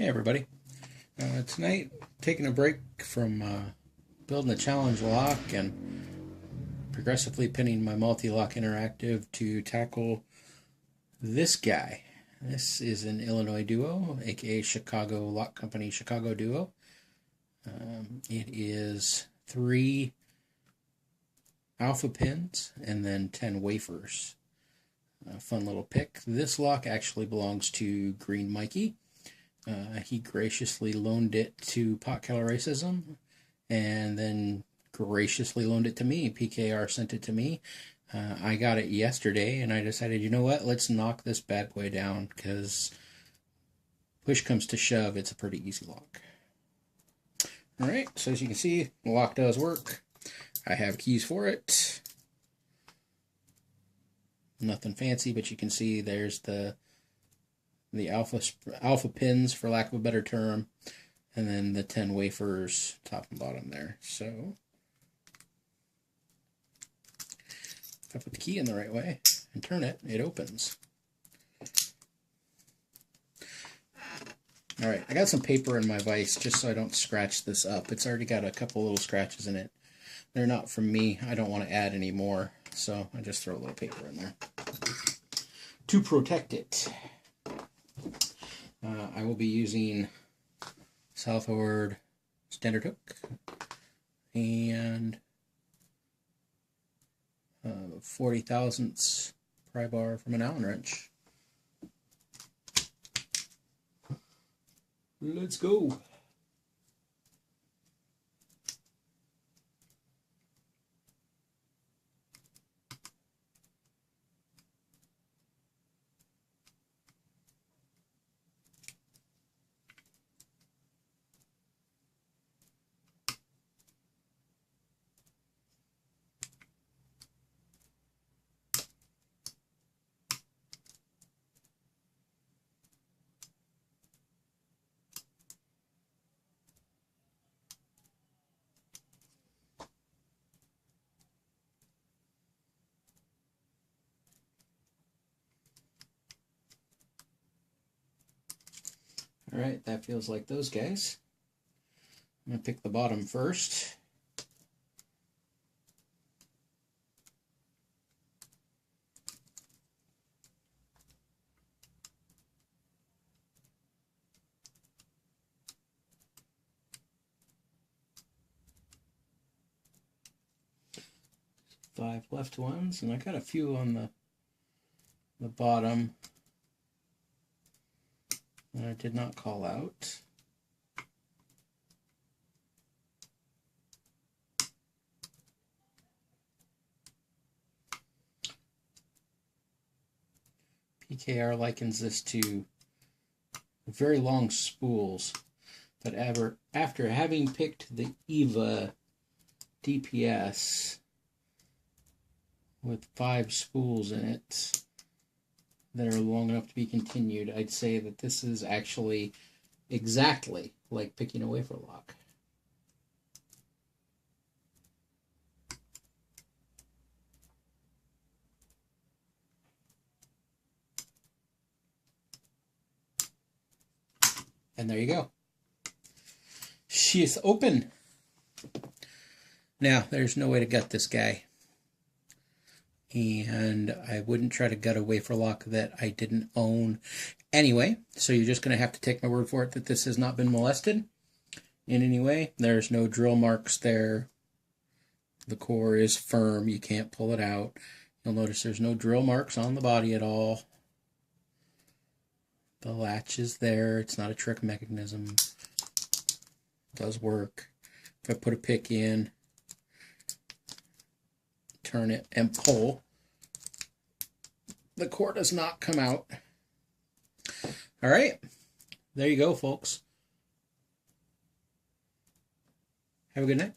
Hey everybody, tonight taking a break from building a challenge lock and progressively pinning my Mul-T-Lock Interactive to tackle this guy. This is an Illinois duo, aka Chicago Lock Company Chicago duo. It is 3 alpha pins and then 10 wafers. Fun little pick. This lock actually belongs to GreenMikey. He graciously loaned it to PotKettleRacism and then graciously loaned it to me. PKR sent it to me. I got it yesterday and I decided, you know what, let's knock this bad boy down, because push comes to shove, it's a pretty easy lock. Alright, so as you can see, the lock does work. I have keys for it. Nothing fancy, but you can see there's the alpha pins, for lack of a better term, and then the 10 wafers top and bottom there. So if I put the key in the right way and turn it, it opens. Alright, I got some paper in my vise just so I don't scratch this up. It's already got a couple little scratches in it. They're not from me. I don't want to add any more, so I just throw a little paper in there to protect it. I will be using southward standard hook and 40 thousandths pry bar from an Allen wrench. Let's go. Alright, that feels like those guys. I'm going to pick the bottom first. Five left ones, and I got a few on the bottom that I did not call out. PKR likens this to very long spools, but after having picked the EVA DPS with 5 spools in it that are long enough to be continued, I'd say that this is actually exactly like picking a wafer lock. And there you go. She is open. Now, there's no way to gut this guy. And I wouldn't try to gut a wafer lock that I didn't own anyway. So you're just going to have to take my word for it that this has not been molested in any way. There's no drill marks there. The core is firm. You can't pull it out. You'll notice there's no drill marks on the body at all. The latch is there. It's not a trick mechanism. It does work. If I put a pick in, turn it and pull, the core does not come out. All right, there you go, folks. Have a good night.